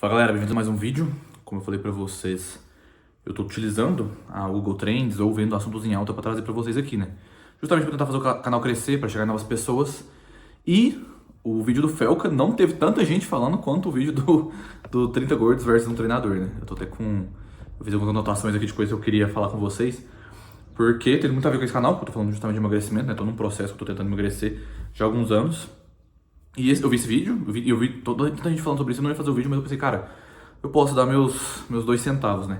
Fala galera, bem-vindos a mais um vídeo. Como eu falei pra vocês, eu tô utilizando a Google Trends ou vendo assuntos em alta pra trazer pra vocês aqui, né? Justamente pra tentar fazer o canal crescer, pra chegar em novas pessoas. E o vídeo do Felca não teve tanta gente falando quanto o vídeo do 30 gordos versus um treinador, né? Eu tô até com... Eu fiz algumas anotações aqui de coisas que eu queria falar com vocês. Porque tem muito a ver com esse canal, que eu tô falando justamente de emagrecimento, né? Tô num processo que eu tô tentando emagrecer já há alguns anos. E eu vi esse vídeo, eu vi toda gente falando sobre isso, eu não ia fazer o vídeo, mas eu pensei, cara, eu posso dar meus 2 centavos, né?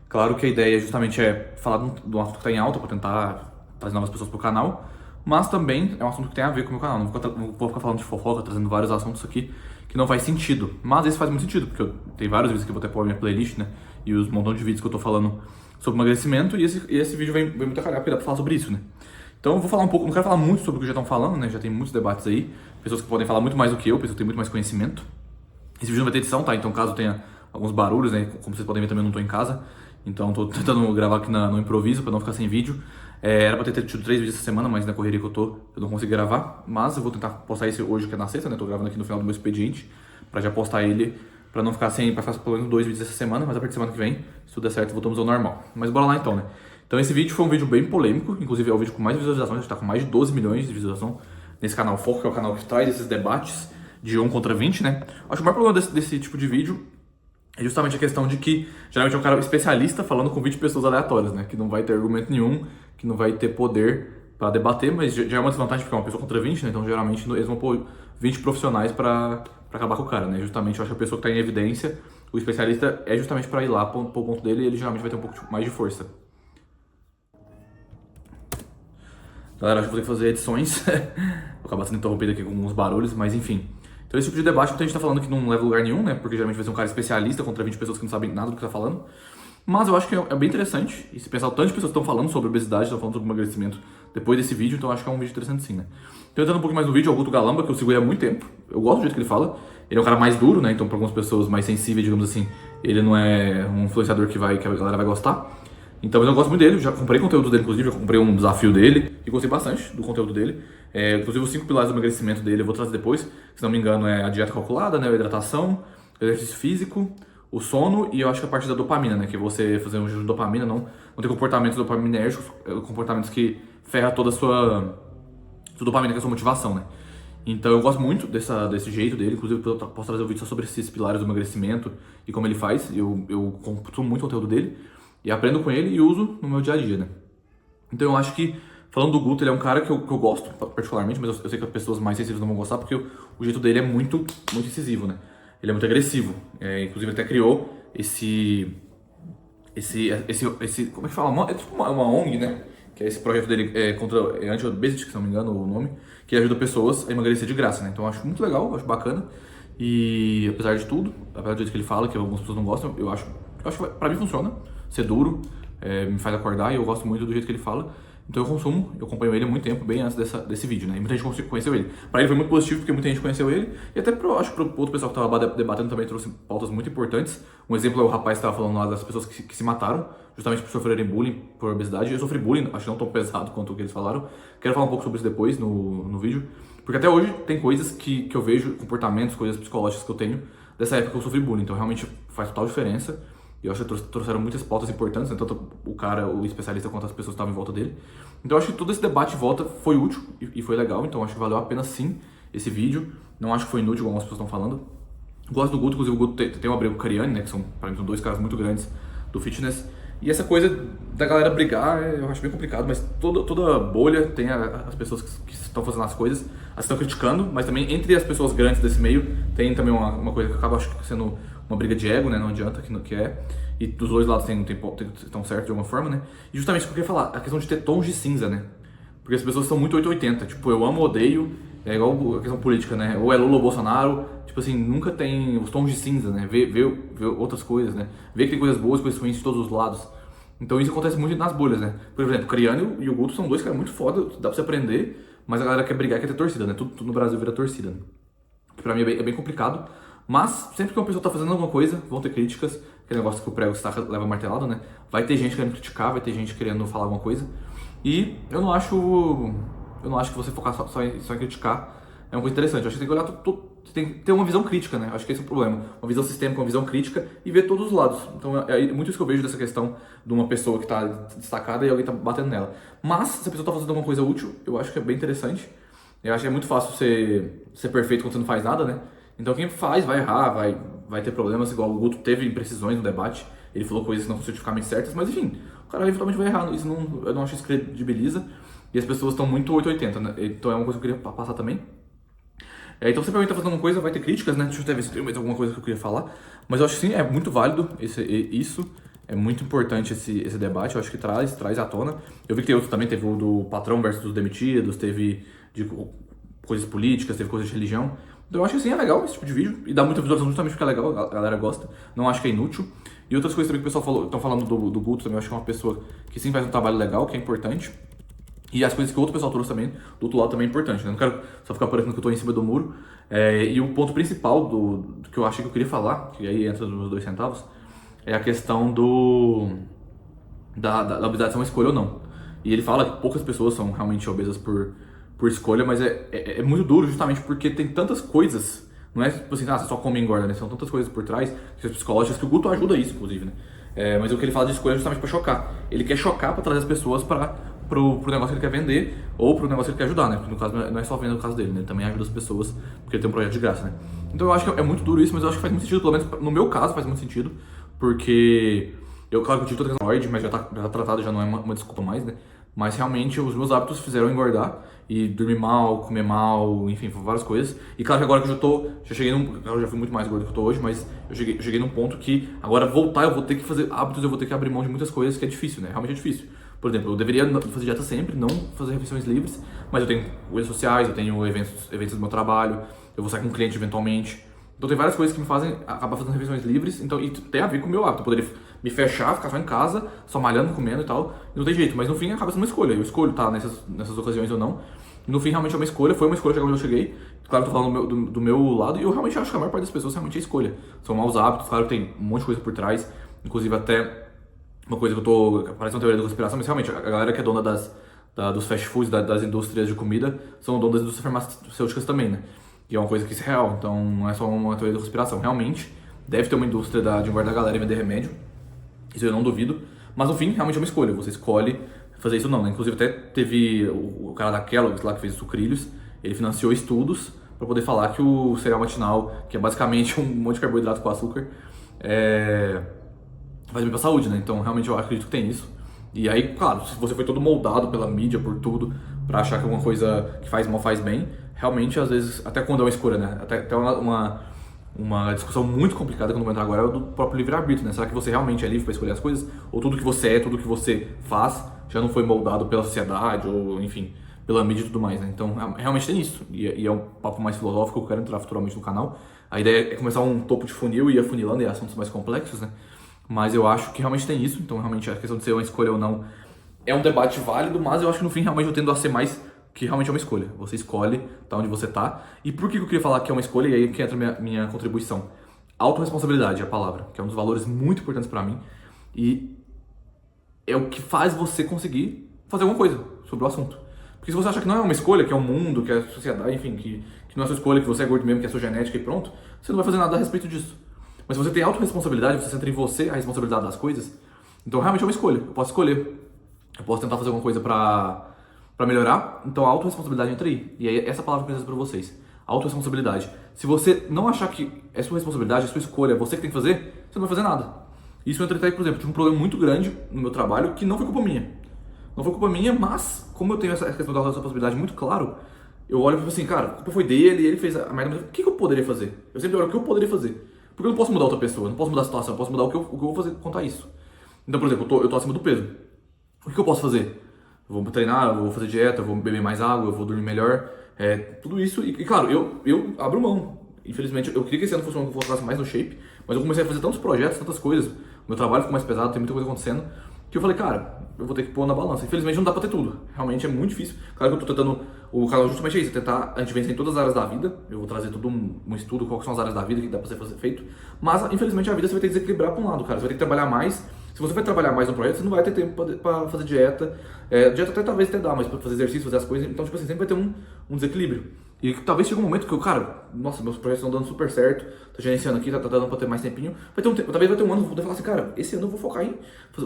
Claro que a ideia justamente é falar de um assunto que tá em alta, pra tentar trazer novas pessoas pro canal, mas também é um assunto que tem a ver com o meu canal. Não vou ficar falando de fofoca, trazendo vários assuntos aqui que não faz sentido. Mas esse faz muito sentido, porque tem vários vídeos que eu vou até pôr na minha playlist, né? E os montão de vídeos que eu tô falando sobre emagrecimento, e esse vídeo vem muito a calhar, porque dá pra falar sobre isso, né? Então eu vou falar um pouco, não quero falar muito sobre o que já estão falando, né? Já tem muitos debates aí, pessoas que podem falar muito mais do que eu, pessoas que têm muito mais conhecimento. Esse vídeo não vai ter edição, tá? Então caso tenha alguns barulhos, né? Como vocês podem ver também eu não tô em casa, então tô tentando gravar aqui no improviso pra não ficar sem vídeo. Era pra ter tido 3 vídeos essa semana, mas na correria que eu não consegui gravar. Mas eu vou tentar postar esse hoje, que é na sexta, né? Tô gravando aqui no final do meu expediente, pra já postar ele, pra não ficar sem, pra ficar pelo menos 2 vídeos essa semana, mas a partir da semana que vem, se tudo der certo, voltamos ao normal. Mas bora lá então, né? Então esse vídeo foi um vídeo bem polêmico, inclusive é o vídeo com mais visualizações, a gente tá com mais de 12 milhões de visualização nesse canal Foco, que é o canal que traz esses debates de 1 contra 20, né? Acho que o maior problema desse tipo de vídeo é justamente a questão de que geralmente é um cara especialista falando com 20 pessoas aleatórias, né? Que não vai ter argumento nenhum, que não vai ter poder para debater, mas já é uma desvantagem porque é uma pessoa contra 20, né? Então geralmente eles vão pôr 20 profissionais para acabar com o cara, né? Justamente eu acho que a pessoa que tá em evidência, o especialista é justamente para ir lá pro ponto dele e ele geralmente vai ter um pouco mais de força. Galera, acho que vou ter que fazer edições. Vou acabar sendo interrompido aqui com alguns barulhos, mas enfim. Então esse tipo de debate muita gente tá falando que não leva a lugar nenhum, né? Porque geralmente vai ser um cara especialista contra 20 pessoas que não sabem nada do que tá falando. Mas eu acho que é bem interessante. E se pensar o tanto de pessoas que estão falando sobre obesidade, estão falando sobre emagrecimento depois desse vídeo, então eu acho que é um vídeo interessante sim, né? Então entrando um pouco mais no vídeo, é o Guto Galamba, que eu sigo ele há muito tempo. Eu gosto do jeito que ele fala. Ele é um cara mais duro, né? Então para algumas pessoas mais sensíveis, digamos assim, ele não é um influenciador que a galera vai gostar. Então, eu gosto muito dele, já comprei conteúdo dele, inclusive, já comprei um desafio dele e gostei bastante do conteúdo dele. Inclusive, os 5 pilares do emagrecimento dele eu vou trazer depois, se não me engano, é a dieta calculada, né, a hidratação, o exercício físico, o sono e eu acho que a parte da dopamina, né, que é você fazer um jejum de dopamina, não ter comportamentos dopaminérgicos, comportamentos que ferram toda a sua dopamina, que é a sua motivação, né. Então, eu gosto muito desse jeito dele, inclusive, eu posso trazer um vídeo só sobre esses pilares do emagrecimento e como ele faz, eu consumo muito conteúdo dele. E aprendo com ele e uso no meu dia a dia, né? Então eu acho que, falando do Guto, ele é um cara que eu gosto particularmente, mas eu sei que as pessoas mais sensíveis não vão gostar porque o jeito dele é muito incisivo, né? Ele é muito agressivo. Inclusive ele até criou esse como é que fala? É tipo uma ONG, né? Que é esse projeto dele contra anti-obesity, se não me engano o nome, que ajuda pessoas a emagrecer de graça, né? Então eu acho muito legal, eu acho bacana. E apesar de tudo, apesar do jeito que ele fala, que algumas pessoas não gostam, eu acho que pra mim funciona. Ser duro, me faz acordar e eu gosto muito do jeito que ele fala. Então eu acompanho ele há muito tempo, bem antes desse vídeo, né? E muita gente conheceu ele. Pra ele foi muito positivo, porque muita gente conheceu ele. E até acho que pro outro pessoal que tava debatendo também trouxe pautas muito importantes. Um exemplo é o rapaz que tava falando lá das pessoas que se mataram, justamente por sofrerem bullying, por obesidade. Eu sofri bullying, acho que não tão pesado quanto o que eles falaram. Quero falar um pouco sobre isso depois no vídeo. Porque até hoje tem coisas que eu vejo, comportamentos, coisas psicológicas que eu tenho dessa época que eu sofri bullying. Então realmente faz total diferença. E eu acho que trouxeram muitas pautas importantes, né? Tanto o especialista, quanto as pessoas que estavam em volta dele. Então eu acho que todo esse debate em volta foi útil e foi legal. Então eu acho que valeu a pena sim esse vídeo. Não acho que foi inútil, como as pessoas estão falando. Gosto do Guto, inclusive o Guto tem uma briga com o Cariani, né? Que para mim, são 2 caras muito grandes do fitness. E essa coisa da galera brigar, eu acho bem complicado, mas toda bolha tem as pessoas que estão fazendo as coisas, as que estão criticando, mas também entre as pessoas grandes desse meio tem também uma coisa que acaba acho que sendo uma briga de ego, né? Não adianta que é. E dos dois lados estão certos de alguma forma, né? E justamente porque eu ia falar, a questão de ter tons de cinza, né? Porque as pessoas são muito 880, tipo, eu amo, odeio, é igual a questão política, né? Ou é Lula ou Bolsonaro, tipo assim, nunca tem os tons de cinza, né? Ver outras coisas, né? Ver que tem coisas boas, coisas ruins de todos os lados. Então isso acontece muito nas bolhas, né? Por exemplo, o Cariani e o Guto são 2 caras muito foda, dá pra você aprender, mas a galera quer brigar, quer ter torcida, né? Tudo no Brasil vira torcida, né? Que pra mim é bem complicado. Mas sempre que uma pessoa tá fazendo alguma coisa, vão ter críticas. Aquele negócio que o prego leva martelado, né? Vai ter gente querendo criticar, vai ter gente querendo falar alguma coisa. E eu não acho que você focar só em criticar é uma coisa interessante. Eu acho que tem que olhar você tem que ter uma visão crítica, né? Acho que esse é o problema. Uma visão sistêmica, uma visão crítica e ver todos os lados. Então é muito isso que eu vejo dessa questão de uma pessoa que está destacada e alguém está batendo nela. Mas, se a pessoa está fazendo alguma coisa útil, eu acho que é bem interessante. Eu acho que é muito fácil ser perfeito quando você não faz nada, né? Então quem faz vai errar, vai ter problemas, igual o Guto teve imprecisões no debate. Ele falou coisas que não são cientificamente certas, mas enfim, o cara eventualmente vai errar. Isso não, eu não acho que isso credibiliza. E as pessoas estão muito 880, né? Então é uma coisa que eu queria passar também. Então sempre alguém tá fazendo alguma coisa, vai ter críticas, né? Deixa eu até ver se tem mais alguma coisa que eu queria falar. Mas eu acho que sim, é muito válido isso. É muito importante esse debate, eu acho que traz à tona. Eu vi que tem outro também, teve o do patrão versus dos demitidos, teve de coisas políticas, teve coisas de religião. Então eu acho que sim, é legal esse tipo de vídeo. E dá muita visualização justamente porque é legal, a galera gosta. Não acho que é inútil. E outras coisas também que o pessoal estão falando do Guto também, eu acho que é uma pessoa que sim faz um trabalho legal, que é importante. E as coisas que o outro pessoal trouxe também, do outro lado também é importante, né? Não quero só ficar parecendo que eu tô em cima do muro. E o ponto principal do que eu achei que eu queria falar, que aí entra nos meus 2 centavos, é a questão da obesidade ser uma escolha ou não. E ele fala que poucas pessoas são realmente obesas por escolha, mas é muito duro justamente porque tem tantas coisas, não é tipo assim, você só come e engorda, né? São tantas coisas por trás, questões psicológicas, que o Guto ajuda isso, inclusive, né? Mas o que ele fala de escolha é justamente pra chocar. Ele quer chocar pra trazer as pessoas pro negócio que ele quer vender ou pro negócio que ele quer ajudar, né? Porque no caso não é só venda no caso dele, né? Ele também ajuda as pessoas porque ele tem um projeto de graça, né? Então eu acho que é muito duro isso, mas eu acho que faz muito sentido, pelo menos no meu caso faz muito sentido, porque claro que eu tive toda a questão, mas já tá tratado, já não é uma desculpa mais, né? Mas realmente os meus hábitos fizeram engordar e dormir mal, comer mal, enfim, várias coisas. E claro que agora que já cheguei eu já fui muito mais gordo do que eu tô hoje, mas eu cheguei num ponto que agora voltar eu vou ter que fazer hábitos, eu vou ter que abrir mão de muitas coisas que é difícil, né? Realmente é difícil. Por exemplo, eu deveria fazer dieta sempre, não fazer refeições livres, mas eu tenho redes sociais, eu tenho eventos do meu trabalho, eu vou sair com um cliente eventualmente. Então tem várias coisas que me fazem acabar fazendo refeições livres, então, e tem a ver com o meu hábito. Eu poderia me fechar, ficar só em casa, só malhando, comendo e tal, e não tem jeito. Mas no fim acaba sendo uma escolha. Eu escolho estar nessas ocasiões ou não. E no fim realmente é uma escolha, foi uma escolha chegar onde eu cheguei. Claro que eu tô falando do meu lado, e eu realmente acho que a maior parte das pessoas realmente é escolha. São maus hábitos, claro que tem um monte de coisa por trás, inclusive até uma coisa que parece uma teoria da conspiração, mas realmente a galera que é dona dos fast foods, das indústrias de comida, são donas das indústrias farmacêuticas também, né? E é uma coisa que isso é real, então não é só uma teoria da conspiração. Realmente, deve ter uma indústria de engordar a galera e vender remédio, isso eu não duvido, mas no fim, realmente é uma escolha, você escolhe fazer isso ou não, né? Inclusive até teve o cara da Kellogg's lá que fez os sucrilhos, ele financiou estudos para poder falar que o cereal matinal, que é basicamente um monte de carboidrato com açúcar, faz bem pra saúde, né? Então realmente eu acredito que tem isso. E aí, claro, se você foi todo moldado pela mídia, por tudo, pra achar que alguma coisa que faz mal faz bem, realmente às vezes, até quando é uma escolha, né? Até uma discussão muito complicada que eu não vou entrar agora é o do próprio livre-arbítrio, né? Será que você realmente é livre para escolher as coisas? Ou tudo que você é, tudo que você faz, já não foi moldado pela sociedade, ou enfim, pela mídia e tudo mais, né? Então, realmente tem isso. E é um papo mais filosófico que eu quero entrar futuramente no canal. A ideia é começar um topo de funil e ir afunilando em assuntos mais complexos, né? Mas eu acho que realmente tem isso. Então, realmente, a questão de ser uma escolha ou não é um debate válido, mas eu acho que no fim, realmente, eu tendo a ser mais que realmente é uma escolha. Você escolhe tá onde você tá. E por que eu queria falar que é uma escolha? E aí que entra a minha contribuição. Autoresponsabilidade é a palavra, que é um dos valores muito importantes pra mim. E é o que faz você conseguir fazer alguma coisa sobre o assunto. Porque se você acha que não é uma escolha, que é o mundo, que é a sociedade, enfim, que não é a sua escolha, que você é gordo mesmo, que é a sua genética e pronto, você não vai fazer nada a respeito disso. Mas se você tem autorresponsabilidade, você centra em você a responsabilidade das coisas, então realmente é uma escolha. Eu posso escolher. Eu posso tentar fazer alguma coisa pra melhorar, então a autorresponsabilidade entra aí. E aí essa palavra que eu preciso pra vocês. Autorresponsabilidade. Se você não achar que é sua responsabilidade, é sua escolha, é você que tem que fazer, você não vai fazer nada. Isso entra até, por exemplo, eu tive um problema muito grande no meu trabalho que não foi culpa minha. Não foi culpa minha, mas como eu tenho essa questão da responsabilidade muito claro, eu olho e falo assim, cara, a culpa foi dele, ele fez a merda, mas o que eu poderia fazer? Eu sempre olho o que eu poderia fazer. Porque eu não posso mudar outra pessoa, eu não posso mudar a situação, eu posso mudar o que eu vou fazer quanto a isso. Então, por exemplo, eu tô acima do peso. O que eu posso fazer? Eu vou treinar, eu vou fazer dieta, eu vou beber mais água, eu vou dormir melhor, tudo isso. E claro, eu abro mão. Infelizmente, eu queria que esse ano fosse um ano que eu fosse mais no shape, mas eu comecei a fazer tantos projetos, tantas coisas, o meu trabalho ficou mais pesado, tem muita coisa acontecendo, que eu falei, cara, eu vou ter que pôr na balança. Infelizmente não dá pra ter tudo, realmente é muito difícil. Claro que eu tô tentando, o canal justamente é isso, tentar a gente vencer em todas as áreas da vida, eu vou trazer todo um estudo, quais são as áreas da vida que dá pra ser feito, mas infelizmente a vida você vai ter que desequilibrar pra um lado, cara, você vai ter que trabalhar mais. Se você vai trabalhar mais no projeto, você não vai ter tempo pra fazer dieta. Dieta até talvez até dá, mas pra fazer exercício, fazer as coisas, então tipo assim, sempre vai ter um desequilíbrio. E talvez chegue um momento que eu, cara, nossa, meus projetos estão dando super certo, tô gerenciando aqui, tá dando pra ter mais tempinho. Vai ter um tempo, talvez vai ter um ano que eu vou poder falar assim, cara, esse ano eu vou focar em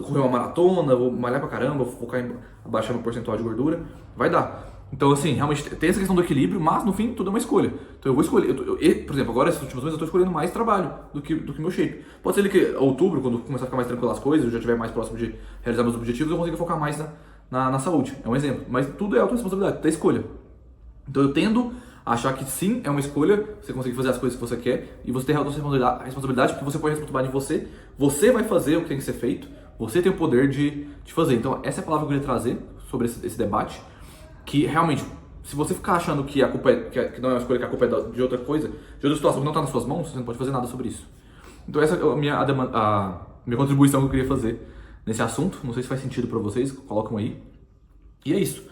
correr uma maratona, vou malhar pra caramba, vou focar em abaixar meu percentual de gordura. Vai dar. Então, assim, realmente tem essa questão do equilíbrio, mas no fim tudo é uma escolha. Então eu vou escolher. Por exemplo, agora esses últimos meses eu tô escolhendo mais trabalho do que meu shape. Pode ser que outubro, quando começar a ficar mais tranquilo as coisas, eu já estiver mais próximo de realizar meus objetivos, eu consiga focar mais na saúde. É um exemplo. Mas tudo é autorresponsabilidade, tem escolha. Então eu tendo a achar que sim, é uma escolha, você conseguir fazer as coisas que você quer e você ter a responsabilidade porque você põe a responsabilidade em você, você vai fazer o que tem que ser feito, você tem o poder de fazer. Então essa é a palavra que eu queria trazer sobre esse debate, que realmente, se você ficar achando que a culpa que não é uma escolha, que a culpa é de outra coisa, de outra situação que não está nas suas mãos, você não pode fazer nada sobre isso. Então essa é a minha contribuição que eu queria fazer nesse assunto. Não sei se faz sentido para vocês, colocam aí. E é isso.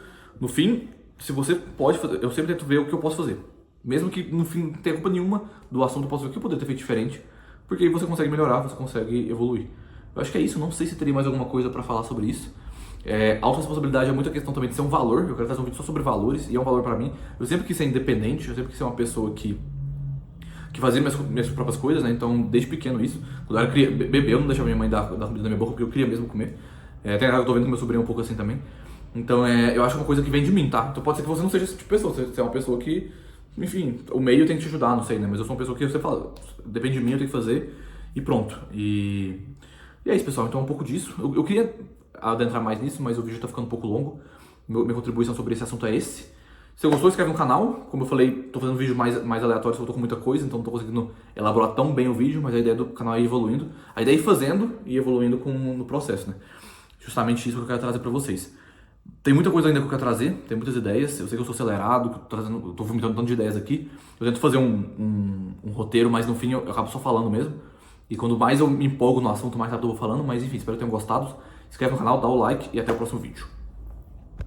No fim, se você pode fazer, eu sempre tento ver o que eu posso fazer. Mesmo que no fim não tenha culpa nenhuma do assunto, eu posso ver o que eu poderia ter feito diferente, porque aí você consegue melhorar, você consegue evoluir. Eu acho que é isso, não sei se teria mais alguma coisa para falar sobre isso. Autorresponsabilidade é muita questão também de ser um valor, eu quero fazer um vídeo só sobre valores, e é um valor para mim. Eu sempre quis ser independente, eu sempre quis ser uma pessoa que fazia minhas próprias coisas, né? Então, desde pequeno isso. Quando eu era bebê, eu não deixava minha mãe dar comida na minha boca, porque eu queria mesmo comer. Até eu tô vendo que meu sobrinho é um pouco assim também. Então, eu acho que é uma coisa que vem de mim, tá? Então pode ser que você não seja esse tipo de pessoa, você é uma pessoa que, enfim, o meio tem que te ajudar, não sei, né? Mas eu sou uma pessoa que você fala, depende de mim, eu tenho que fazer e pronto. E é isso, pessoal. Então é um pouco disso. Eu queria adentrar mais nisso, mas o vídeo tá ficando um pouco longo. Minha contribuição sobre esse assunto é esse. Se você gostou, inscreve no canal. Como eu falei, tô fazendo vídeos mais aleatórios, eu tô com muita coisa, então não tô conseguindo elaborar tão bem o vídeo, mas a ideia do canal é ir evoluindo. A ideia é ir fazendo e evoluindo no processo, né? Justamente isso que eu quero trazer pra vocês. Tem muita coisa ainda que eu quero trazer, tem muitas ideias. Eu sei que eu sou acelerado, que eu tô vomitando um tanto de ideias aqui. Eu tento fazer um roteiro, mas no fim eu acabo só falando mesmo. E quando mais eu me empolgo no assunto, mais rápido eu vou falando. Mas enfim, espero que tenham gostado. Se inscreve no canal, dá o like e até o próximo vídeo.